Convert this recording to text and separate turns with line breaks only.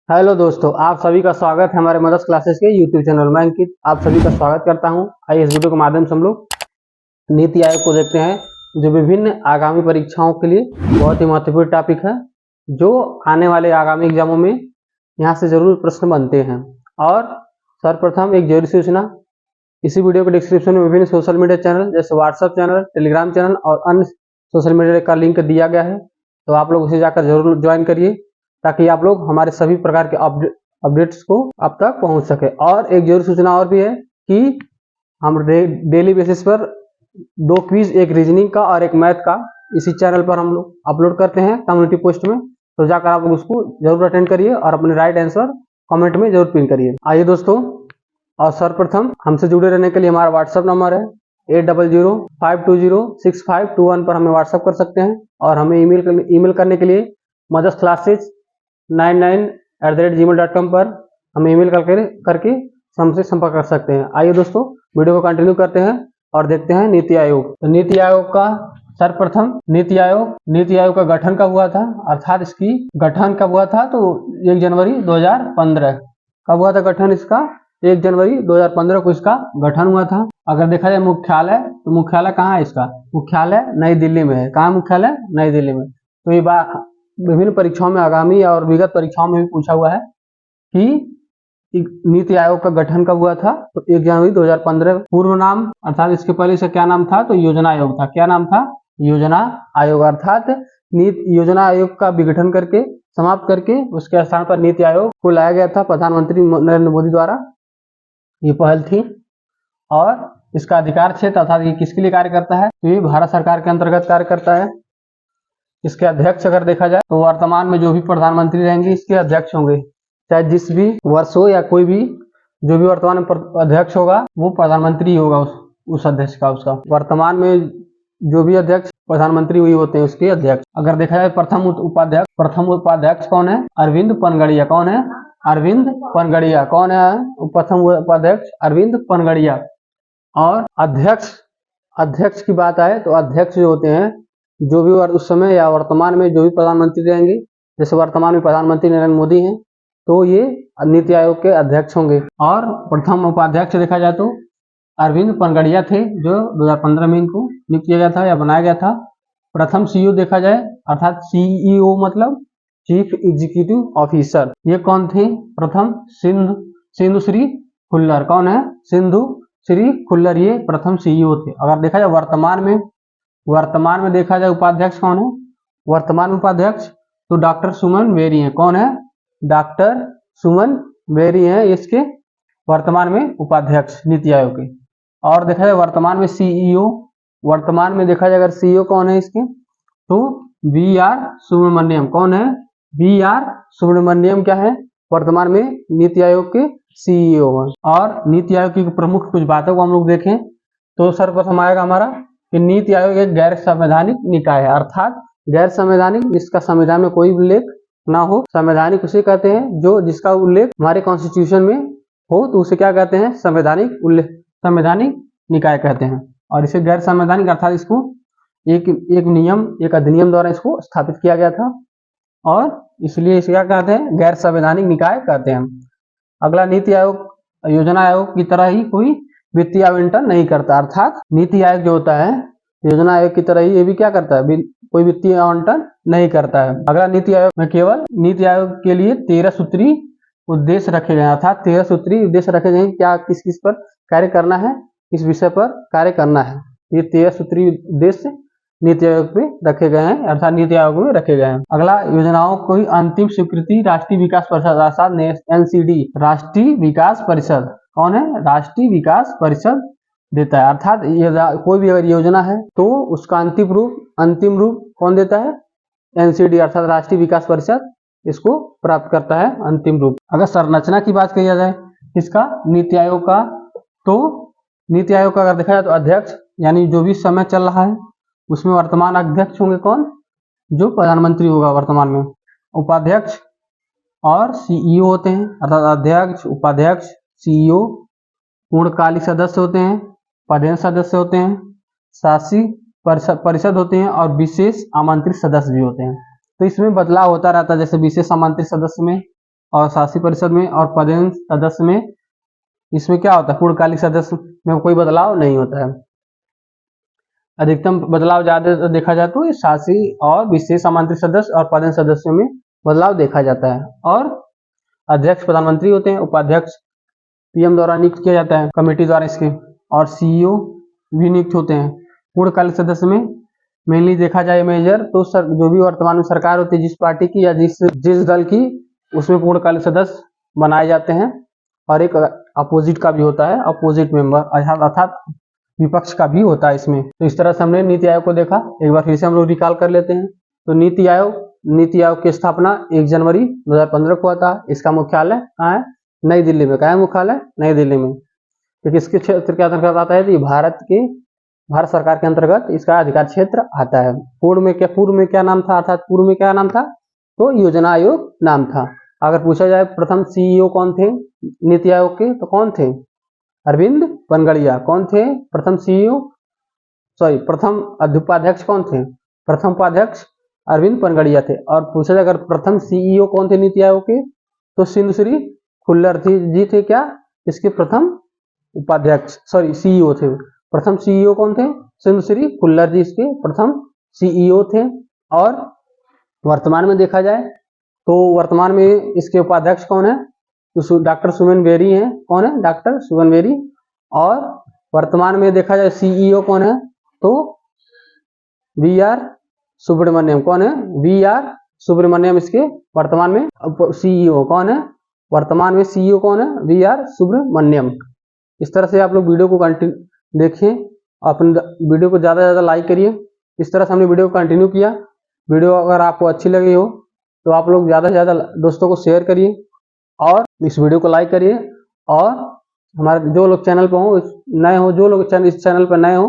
Hello दोस्तों, आप सभी का स्वागत है हमारे मदर्स क्लासेस के यूट्यूब चैनल में। अंकित आप सभी का स्वागत करता हूं। आइए इस वीडियो के माध्यम से हम लोग नीति आयोग को देखते हैं, जो विभिन्न आगामी परीक्षाओं के लिए बहुत ही महत्वपूर्ण टॉपिक है, जो आने वाले आगामी एग्जामों में यहाँ से जरूर प्रश्न बनते हैं। और सर्वप्रथम एक जरूरी सूचना, इसी वीडियो के डिस्क्रिप्शन में विभिन्न सोशल मीडिया चैनल जैसे व्हाट्सएप चैनल, टेलीग्राम चैनल और अन्य सोशल मीडिया का लिंक दिया गया है, तो आप लोग उसे जाकर जरूर ज्वाइन करिए ताकि आप लोग हमारे सभी प्रकार के अपडेट्स को आप तक पहुंच सके। और एक जरूरी सूचना और भी है कि हम डेली बेसिस पर 2 क्विज, एक रीजनिंग का और एक मैथ का इसी चैनल पर हम लोग अपलोड करते हैं कम्युनिटी पोस्ट में, तो जाकर आप लोग उसको जरूर अटेंड करिए और अपने राइट आंसर कमेंट में जरूर पिन करिए। आइए दोस्तों, और सर्वप्रथम हमसे जुड़े रहने के लिए हमारा व्हाट्सएप नंबर है 8005206521 पर हमें व्हाट्सएप कर सकते हैं। और हमें ईमेल करने के लिए mothersclasses99@gmail.com पर हमें ईमेल करके हमसे संपर्क कर सकते हैं। आइए दोस्तों, वीडियो को कंटिन्यू करते हैं और देखते हैं नीति आयोग। तो नीति आयोग का सर्वप्रथम नीति आयोग का गठन कब हुआ था, अर्थात इसकी गठन कब हुआ था, तो 1 जनवरी 2015 कब हुआ था गठन इसका, 1 जनवरी 2015 को इसका गठन हुआ था। अगर देखा जाए मुख्यालय, तो मुख्यालय कहाँ है इसका, मुख्यालय नई दिल्ली में है। कहाँ मुख्यालय, नई दिल्ली में। तो ये विभिन्न परीक्षाओं में, आगामी और विगत परीक्षाओं में भी पूछा हुआ है कि नीति आयोग का गठन कब हुआ था, तो 1 जनवरी 2015। पूर्व नाम अर्थात इसके पहले से क्या नाम था, तो योजना आयोग था। क्या नाम था, योजना आयोग। अर्थात योजना आयोग का विघटन करके, समाप्त करके उसके स्थान पर नीति आयोग को लाया गया था प्रधानमंत्री नरेंद्र मोदी द्वारा। ये पहल थी। और इसका अधिकार क्षेत्र अर्थात ये किसके लिए कार्य करता है, तो ये भारत सरकार के अंतर्गत कार्य करता है। इसके अध्यक्ष अगर देखा जाए तो वर्तमान में जो भी प्रधानमंत्री रहेंगे इसके अध्यक्ष होंगे, चाहे जिस भी वर्ष हो या कोई भी, जो भी वर्तमान में अध्यक्ष होगा वो प्रधानमंत्री होगा उस अध्यक्ष का। उसका वर्तमान में जो भी अध्यक्ष प्रधानमंत्री वही होते हैं उसके अध्यक्ष। अगर देखा जाए प्रथम उपाध्यक्ष कौन है, अरविंद पनगड़िया। कौन है, अरविंद पनगड़िया। कौन है प्रथम उपाध्यक्ष, अरविंद पनगड़िया। और अध्यक्ष की बात आए तो अध्यक्ष जो होते हैं, जो भी उस समय या वर्तमान में जो भी प्रधानमंत्री रहेंगे, जैसे वर्तमान में प्रधानमंत्री नरेंद्र मोदी हैं, तो ये नीति आयोग के अध्यक्ष होंगे। और प्रथम उपाध्यक्ष देखा जाए तो अरविंद पनगड़िया थे, जो 2015 में इनको नियुक्त किया गया था या बनाया गया था। प्रथम सीईओ देखा जाए, अर्थात सीईओ मतलब चीफ एग्जीक्यूटिव ऑफिसर, ये कौन थे, प्रथम सिंधु श्री खुल्लर। कौन है, सिंधु श्री खुल्लर, ये प्रथम सीईओ थे। अगर देखा जाए वर्तमान में देखा जाए उपाध्यक्ष कौन है, वर्तमान उपाध्यक्ष तो डॉक्टर सुमन बेरी है। कौन है, डॉक्टर सुमन बेरी है इसके वर्तमान में उपाध्यक्ष नीति आयोग के। और देखा जाए वर्तमान में सीईओ, वर्तमान में देखा जाए अगर सीईओ कौन है इसके, तो वी.आर. सुब्रमण्यम। कौन है, वी.आर. सुब्रमण्यम क्या है, वर्तमान में नीति आयोग के सीईओ है। और नीति आयोग की प्रमुख कुछ बातों को हम लोग देखें तो सर्वप्रथम आएगा हमारा कि नीति आयोग एक गैर संवैधानिक निकाय है। अर्थात गैर संवैधानिक, जिसका संविधान में कोई उल्लेख ना हो। संवैधानिक उसे कहते हैं जो जिसका उल्लेख हमारे कॉन्स्टिट्यूशन में हो, तो उसे क्या कहते हैं, संवैधानिक निकाय कहते हैं। और इसे गैर संवैधानिक अर्थात इसको एक अधिनियम द्वारा इसको स्थापित किया गया था, और इसलिए इसे क्या कहते हैं, गैर संवैधानिक निकाय कहते हैं। अगला, नीति आयोग योजना आयोग की तरह ही कोई वित्तीय आवंटन नहीं करता। अर्थात नीति आयोग जो होता है योजना आयोग की तरह ही ये भी क्या करता है, कोई वित्तीय आवंटन नहीं करता है। अगला, नीति आयोग में केवल नीति आयोग के लिए 13 सूत्री उद्देश्य रखे गए, अर्थात 13 सूत्री उद्देश्य रखे गए, क्या किस किस पर कार्य करना है, किस विषय पर कार्य करना है। ये 13 सूत्री उद्देश्य नीति आयोग में रखे गए हैं, अर्थात नीति आयोग में रखे गए हैं। अगला, योजनाओं को अंतिम स्वीकृति राष्ट्रीय विकास परिषद अर्थात NCD, राष्ट्रीय विकास परिषद। कौन है, राष्ट्रीय विकास परिषद देता है। अर्थात ये कोई भी अगर योजना है तो उसका अंतिम रूप कौन देता है, NCD अर्थात राष्ट्रीय विकास परिषद इसको प्राप्त करता है अंतिम रूप। अगर संरचना की बात किया जाए इसका, नीति आयोग का, तो नीति आयोग का अगर देखा जाए तो अध्यक्ष, यानी जो भी समय चल रहा है उसमें वर्तमान अध्यक्ष होंगे कौन, जो प्रधानमंत्री होगा वर्तमान में। उपाध्यक्ष और सीईओ होते हैं, अर्थात अध्यक्ष, उपाध्यक्ष, सीईओ पूर्णकालिक सदस्य होते हैं, पदेन सदस्य होते हैं, शासी परिषद होते हैं, और विशेष आमंत्रित सदस्य भी होते हैं। तो इसमें बदलाव होता रहता है, जैसे विशेष आमंत्रित सदस्य में और शासी परिषद में और पदेन सदस्य में इसमें क्या होता है, पूर्णकालिक सदस्य में कोई बदलाव नहीं होता है। अधिकतम बदलाव ज्यादा देखा जाए तो शासी और विशेष आमंत्रित सदस्य और पदेन सदस्यों में बदलाव देखा जाता है। और अध्यक्ष प्रधानमंत्री होते हैं, उपाध्यक्ष पीएम द्वारा नियुक्त किया जाता है कमेटी द्वारा इसके, और सीईओ भी नियुक्त होते हैं। पूर्णकालिक सदस्य में मेनली देखा जाए मेजर तो जो भी वर्तमान में सरकार होती है जिस पार्टी की या जिस दल की, उसमें पूर्णकालिक सदस्य बनाए जाते हैं। और एक अपोजिट का भी होता है, अपोजिट मेंबर अर्थात विपक्ष का भी होता है इसमें। तो इस तरह से हमने नीति आयोग को देखा। एक बार फिर से हम लोग रिकॉल कर लेते हैं। तो नीति आयोग की स्थापना 1 जनवरी 2015 को हुआ था। इसका मुख्यालय कहाँ है, नई दिल्ली में। कहाँ है मुख्यालय, नई दिल्ली में। तो किसके क्षेत्र के अंतर्गत आता है, तो भारत सरकार के अंतर्गत इसका अधिकार क्षेत्र आता है। पूर्व में क्या नाम था, अर्थात पूर्व में क्या नाम था, तो योजना आयोग नाम था। अगर पूछा जाए प्रथम सीईओ कौन थे नीति आयोग के, तो कौन थे, अरविंद पनगड़िया। कौन थे प्रथम सीईओ, प्रथम उपाध्यक्ष कौन थे, प्रथम उपाध्यक्ष अरविंद पनगड़िया थे। और पूछा जाए अगर प्रथम सीईओ कौन थे नीति आयोग के, तो सिंधुश्री खुल्लर जी थे क्या, इसके प्रथम उपाध्यक्ष सीईओ थे। प्रथम सीईओ कौन थे, सिंधुश्री खुल्लर जी इसके प्रथम सीईओ थे। और वर्तमान में देखा जाए तो वर्तमान में इसके उपाध्यक्ष कौन है, तो डॉक्टर सुमन बेरी हैं। कौन है, डॉक्टर सुमन बेरी। और वर्तमान में देखा जाए सीईओ कौन है, तो वी.आर. सुब्रमण्यम। कौन है, वी.आर. सुब्रमण्यम इसके वर्तमान में सीईओ। कौन है, वर्तमान में सीईओ कौन है, वी.आर. सुब्रमण्यम। इस तरह से आप लोग वीडियो को कंटिन्यू देखें, अपने वीडियो को ज़्यादा से ज़्यादा लाइक करिए। इस तरह से हमने वीडियो को कंटिन्यू किया। वीडियो अगर आपको अच्छी लगी हो तो आप लोग ज़्यादा से ज़्यादा दोस्तों को शेयर करिए और इस वीडियो को लाइक करिए। और हमारे जो लोग चैनल पर हो, नए हो, जो लोग इस चैनल पर नए हो